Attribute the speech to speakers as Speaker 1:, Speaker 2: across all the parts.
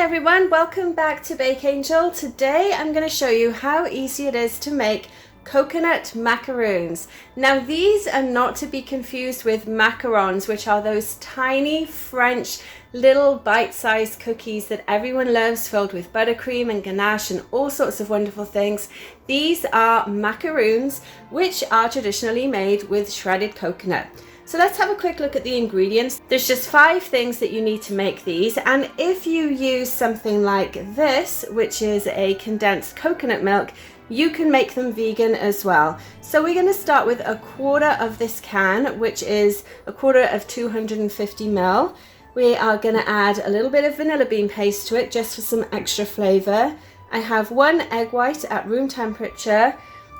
Speaker 1: everyone, welcome back to Bake Angel. Today I'm going to show you how easy it is to make coconut macaroons. Now these are not to be confused with macarons, which are those tiny French little bite-sized cookies that everyone loves, filled with buttercream and ganache and all sorts of wonderful things. These are macaroons, which are traditionally made with shredded coconut. So let's have a quick look at the ingredients. There's just 5 things that you need to make these, and if you use something like this, which is a condensed coconut milk, you can make them vegan as well. So we're going to start with 1/4 of this can, which is 1/4 of 250 ml. We are going to add a little bit of vanilla bean paste to it just for some extra flavor. I have 1 egg white at room temperature.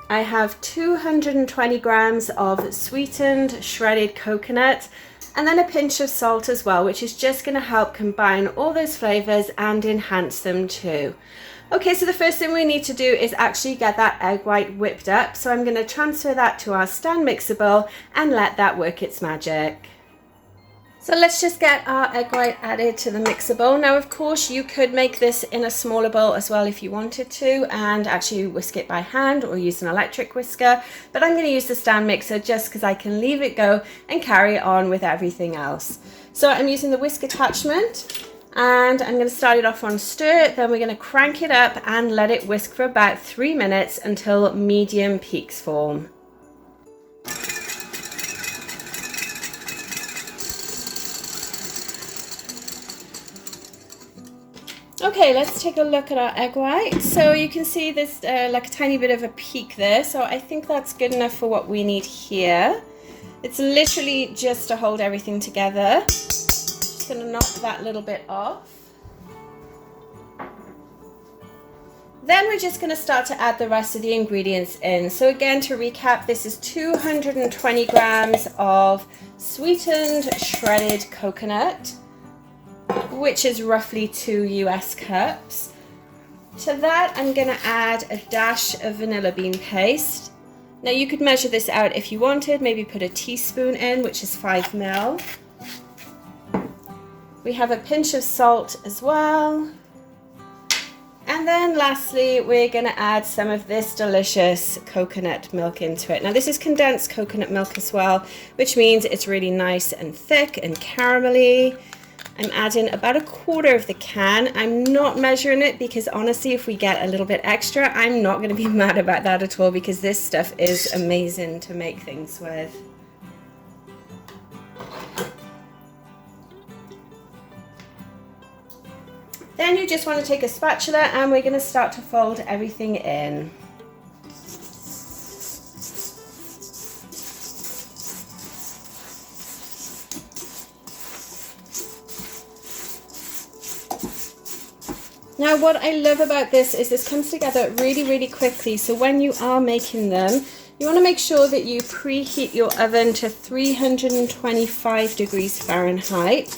Speaker 1: I have 220 grams of sweetened shredded coconut, and then a pinch of salt as well, which is just going to help combine all those flavors and enhance them too. Okay, so the first thing we need to do is actually get that egg white whipped up. So I'm going to transfer that to our stand mixer bowl and let that work its magic. So let's just get our egg white added to the mixer bowl. Now, of course, you could make this in a smaller bowl as well if you wanted to, and actually whisk it by hand or use an electric whisker. But I'm going to use the stand mixer just because I can leave it go and carry on with everything else. So I'm using the whisk attachment, and I'm going to start it off on stir. Then we're going to crank it up and let it whisk for about 3 minutes until medium peaks form. Okay, let's take a look at our egg white. So you can see there's like a tiny bit of a peak there. So I think that's good enough for what we need here. It's literally just to hold everything together. Just gonna knock that little bit off. Then we're just gonna start to add the rest of the ingredients in. So again, to recap, this is 220 grams of sweetened shredded coconut, which is roughly 2 US cups. To that, I'm going to add a dash of vanilla bean paste. Now you could measure this out if you wanted, maybe put a teaspoon in, which is 5 ml. We have a pinch of salt as well. And then lastly, we're going to add some of this delicious coconut milk into it. Now this is condensed coconut milk as well, which means it's really nice and thick and caramelly. I'm adding about 1/4 of the can. I'm not measuring it because honestly, if we get a little bit extra, I'm not going to be mad about that at all, because this stuff is amazing to make things with. Then you just want to take a spatula and we're going to start to fold everything in. Now what I love about this is this comes together really quickly. So when you are making them, you want to make sure that you preheat your oven to 325 degrees Fahrenheit.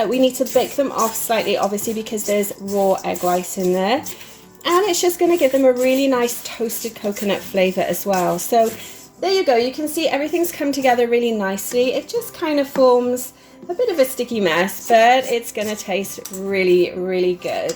Speaker 1: We need to bake them off slightly, obviously, because there's raw egg white in there. And it's just going to give them a really nice toasted coconut flavor as well. So there you go. You can see everything's come together really nicely. It just kind of forms a bit of a sticky mess, but it's going to taste really good.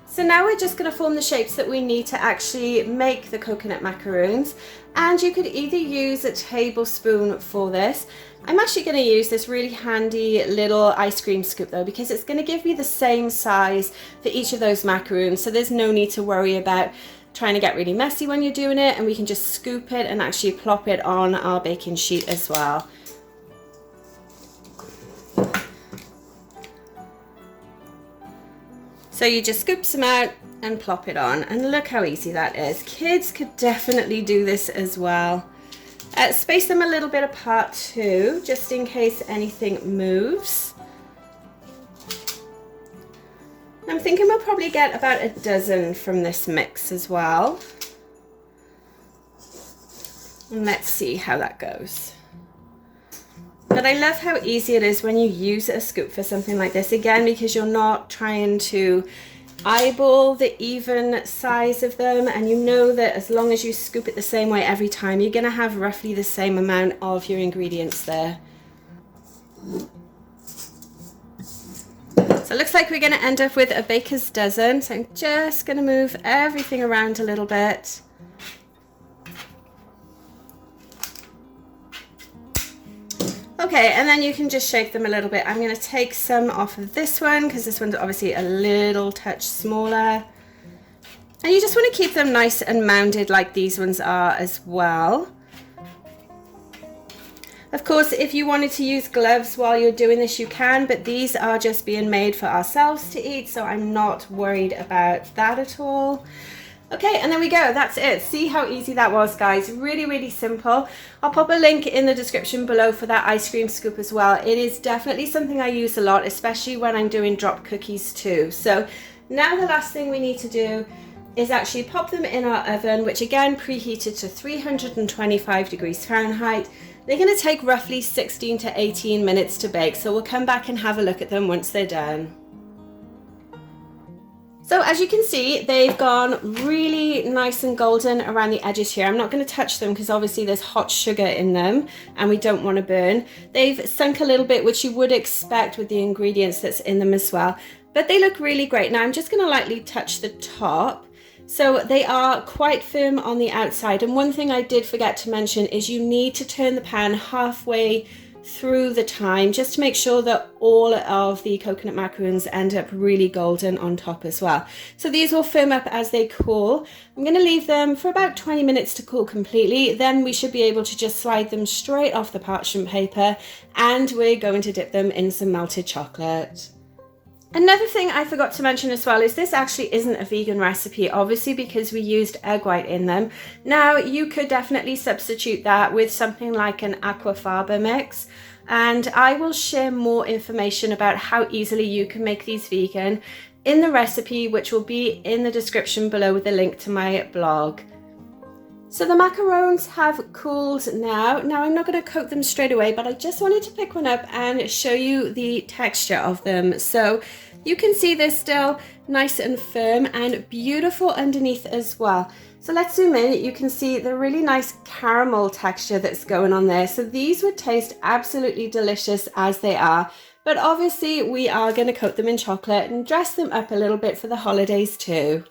Speaker 1: So now we're just going to form the shapes that we need to actually make the coconut macaroons, and you could either use a tablespoon for this. I'm actually going to use this really handy little ice cream scoop though, because it's going to give me the same size for each of those macaroons, so there's no need to worry about trying to get really messy when you're doing it, and we can just scoop it and actually plop it on our baking sheet as well. So you just scoop some out and plop it on, and look how easy that is. Kids could definitely do this as well. Space them a little bit apart too, just in case anything moves. I'm thinking we'll probably get about 12 from this mix as well. And let's see how that goes. But I love how easy it is when you use a scoop for something like this, again, because you're not trying to eyeball the even size of them, and you know that as long as you scoop it the same way every time, you're going to have roughly the same amount of your ingredients there. So it looks like we're going to end up with a baker's dozen. So I'm just going to move everything around a little bit. Okay, and then you can just shape them a little bit. I'm going to take some off of this one because this one's obviously a little touch smaller. And you just want to keep them nice and mounded like these ones are as well. Of course, if you wanted to use gloves while you're doing this, you can, but these are just being made for ourselves to eat, so I'm not worried about that at all. Okay, and there we go, that's it. See how easy that was, guys? Really, really simple. I'll pop a link in the description below for that ice cream scoop as well. It is definitely something I use a lot, especially when I'm doing drop cookies too. So now the last thing we need to do is actually pop them in our oven, which again preheated to 325 degrees Fahrenheit. They're going to take roughly 16 to 18 minutes to bake, so we'll come back and have a look at them once they're done. So as you can see, they've gone really nice and golden around the edges here. I'm not going to touch them because obviously there's hot sugar in them and we don't want to burn. They've sunk a little bit, which you would expect with the ingredients that's in them as well, but they look really great. Now I'm just going to lightly touch the top. So they are quite firm on the outside, and one thing I did forget to mention is you need to turn the pan halfway through the time just to make sure that all of the coconut macaroons end up really golden on top as well. So these will firm up as they cool. I'm going to leave them for about 20 minutes to cool completely, then we should be able to just slide them straight off the parchment paper, and we're going to dip them in some melted chocolate. Another thing I forgot to mention as well is this actually isn't a vegan recipe, obviously, because we used egg white in them. Now you could definitely substitute that with something like an aquafaba mix, and I will share more information about how easily you can make these vegan in the recipe, which will be in the description below with a link to my blog. So the macarons have cooled now. Now I'm not going to coat them straight away, but I just wanted to pick one up and show you the texture of them. So you can see they're still nice and firm and beautiful underneath as well. So let's zoom in. You can see the really nice caramel texture that's going on there. So these would taste absolutely delicious as they are. But obviously we are going to coat them in chocolate and dress them up a little bit for the holidays too.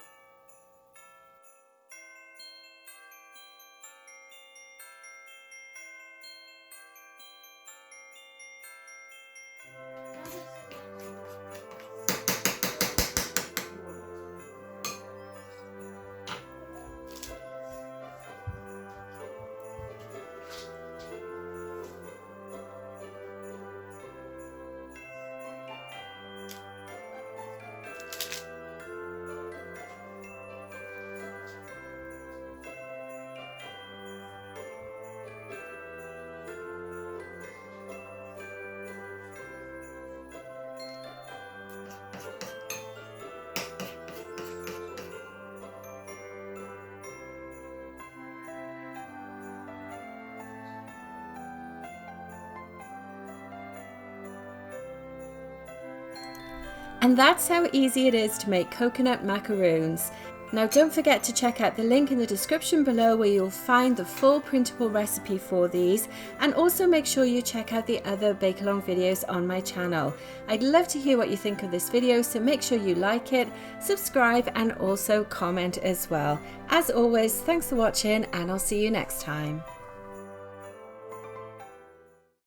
Speaker 1: And that's how easy it is to make coconut macaroons. Now don't forget to check out the link in the description below where you'll find the full printable recipe for these, and also make sure you check out the other bake along videos on my channel. I'd love to hear what you think of this video, so make sure you like it, subscribe, and also comment as well. As always, thanks for watching, and I'll see you next time.